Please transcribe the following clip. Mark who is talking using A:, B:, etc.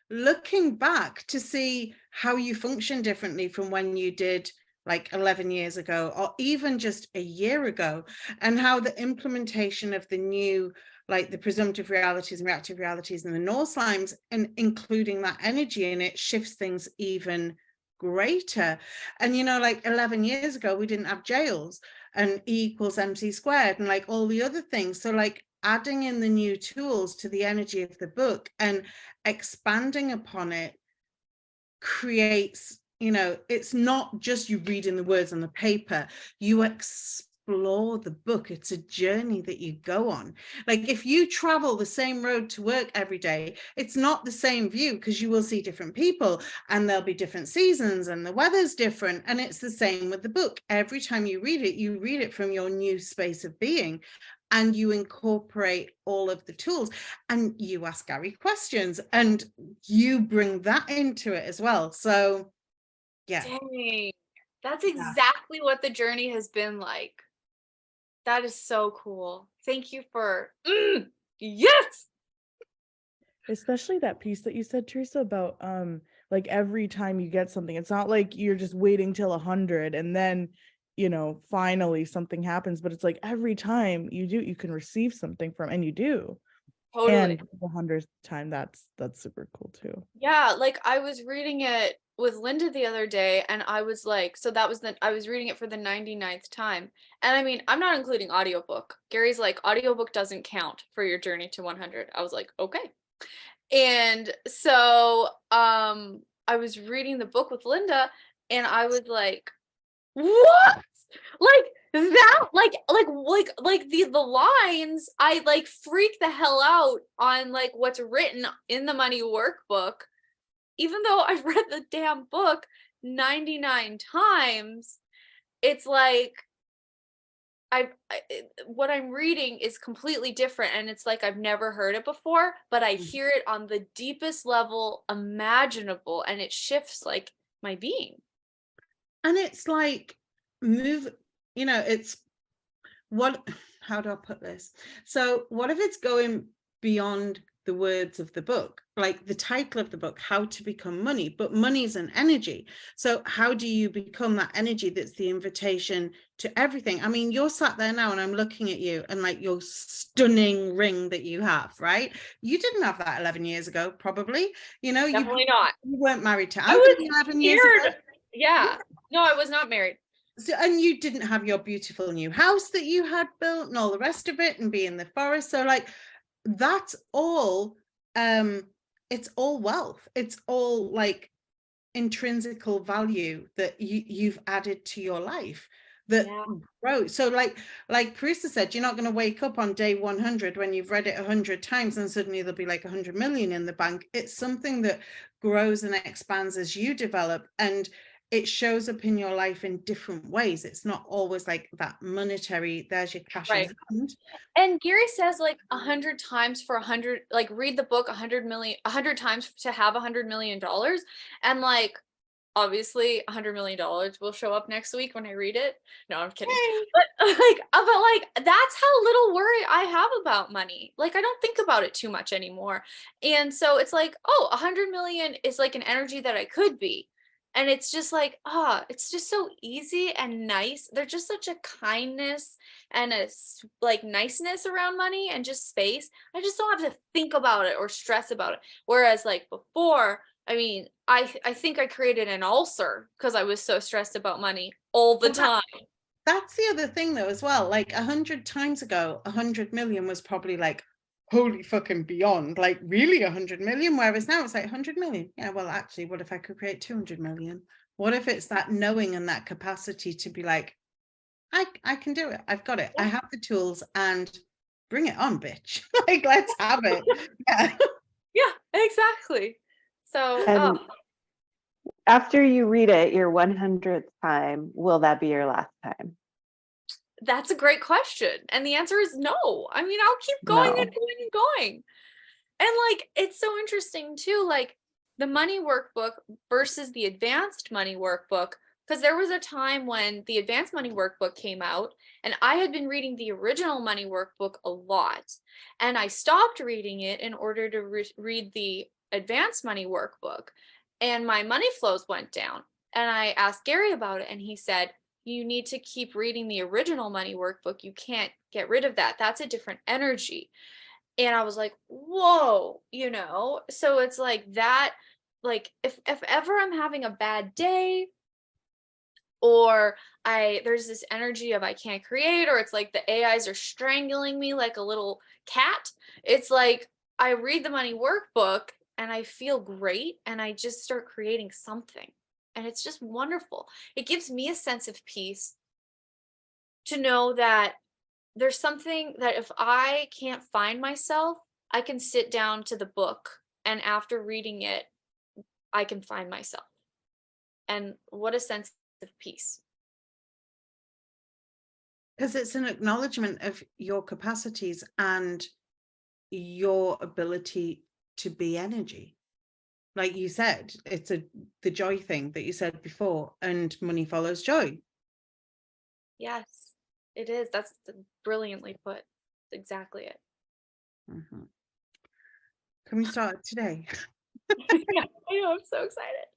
A: looking back to see how you function differently from when you did like 11 years ago, or even just a year ago, and how the implementation of the new, like the presumptive realities and reactive realities and the North slimes, and including that energy in it, shifts things even greater. And, you know, like 11 years ago, we didn't have jails and E equals MC squared and like all the other things. So like adding in the new tools to the energy of the book and expanding upon it creates, you know, it's not just you reading the words on the paper, you explore the book. It's a journey that you go on. Like if you travel the same road to work every day, it's not the same view, because you will see different people and there'll be different seasons and the weather's different. And it's the same with the book. Every time you read it from your new space of being, and you incorporate all of the tools, and you ask Gary questions and you bring that into it as well. So yeah.
B: Dang. That's exactly what the journey has been like. That is so cool. Thank you for yes.
C: Especially that piece that you said, Teresa, about like every time you get something, it's not like you're just waiting till 100 and then, you know, finally something happens, but it's like every time you do, you can receive something from, and you do.
B: Totally.
C: And the 100th time, that's super cool too.
B: Yeah, like I was reading it with Linda the other day and I was like, so that was I was reading it for the 99th time. And I mean, I'm not including audiobook. Gary's like, audiobook doesn't count for your journey to 100. I was like, okay. And so I was reading the book with Linda and I was like, what? Like that, like the lines, I like freak the hell out on like what's written in the money workbook, even though I've read the damn book 99 times. It's like what I'm reading is completely different, and it's like I've never heard it before, but I hear it on the deepest level imaginable, and it shifts like my being.
A: And it's like move, you know, it's what, how do I put this? So what if it's going beyond the words of the book, like the title of the book, How to Become Money, but money is an energy. So how do you become that energy that's the invitation to everything? I mean, you're sat there now and I'm looking at you and like your stunning ring that you have, right? You didn't have that 11 years ago, probably, you know,
B: Definitely not.
A: you weren't married to
B: I
A: Anthony
B: was
A: 11 years
B: scared.
A: ago.
B: Yeah. No, I was not married.
A: So, and you didn't have your beautiful new house that you had built and all the rest of it and be in the forest. So like that's all, it's all wealth. It's all like intrinsical value that you've added to your life that
B: Yeah.
A: grows. So like Carissa said, you're not going to wake up on day 100 when you've read it 100 times and suddenly there'll be like 100 million in the bank. It's something that grows and expands as you develop, and it shows up in your life in different ways. It's not always like that monetary, there's your cash in
B: Right.
A: hand.
B: And Gary says like 100 times for 100, like read the book 100 million, 100 times to have $100 million. And like, obviously $100 million will show up next week when I read it. No, I'm kidding.
A: Hey.
B: But like, that's how little worry I have about money. Like, I don't think about it too much anymore. And so it's like, oh, 100 million is like an energy that I could be. And it's just like, it's just so easy and nice. There's just such a kindness and like niceness around money and just space. I just don't have to think about it or stress about it. Whereas like before, I mean, I think I created an ulcer because I was so stressed about money all the time.
A: That's the other thing though as well. Like 100 times ago, 100 million was probably like holy fucking beyond, like really 100 million, whereas now it's like 100 million. Yeah, well actually, what if I could create 200 million? What if it's that knowing and that capacity to be like, I can do it, I've got it, I have the tools, and bring it on, bitch. Like let's have it. Yeah.
B: Yeah, exactly. So,
D: And after you read it your 100th time, will that be your last time?
B: that's a great question. And the answer is no. I mean, I'll keep going
D: No.
B: and going and going. And like, it's so interesting too, like the money workbook versus the advanced money workbook. Because there was a time when the advanced money workbook came out, and I had been reading the original money workbook a lot. And I stopped reading it in order to read the advanced money workbook and my money flows went down. And I asked Gary about it, and he said, you need to keep reading the original money workbook. You can't get rid of that. That's a different energy. And I was like, whoa, so it's like that, like if ever I'm having a bad day, or there's this energy of I can't create, or it's like the AIs are strangling me like a little cat, it's like I read the money workbook and I feel great and I just start creating something. And it's just wonderful. It gives me a sense of peace to know that there's something that if I can't find myself, I can sit down to the book, and after reading it, I can find myself. And what a sense of peace.
A: Because it's an acknowledgement of your capacities and your ability to be energy. Like you said, it's the joy thing that you said before, and money follows joy.
B: Yes, it is. That's brilliantly put. Exactly it.
A: Mhm. Can we start today?
B: Yeah, I know, I'm so excited.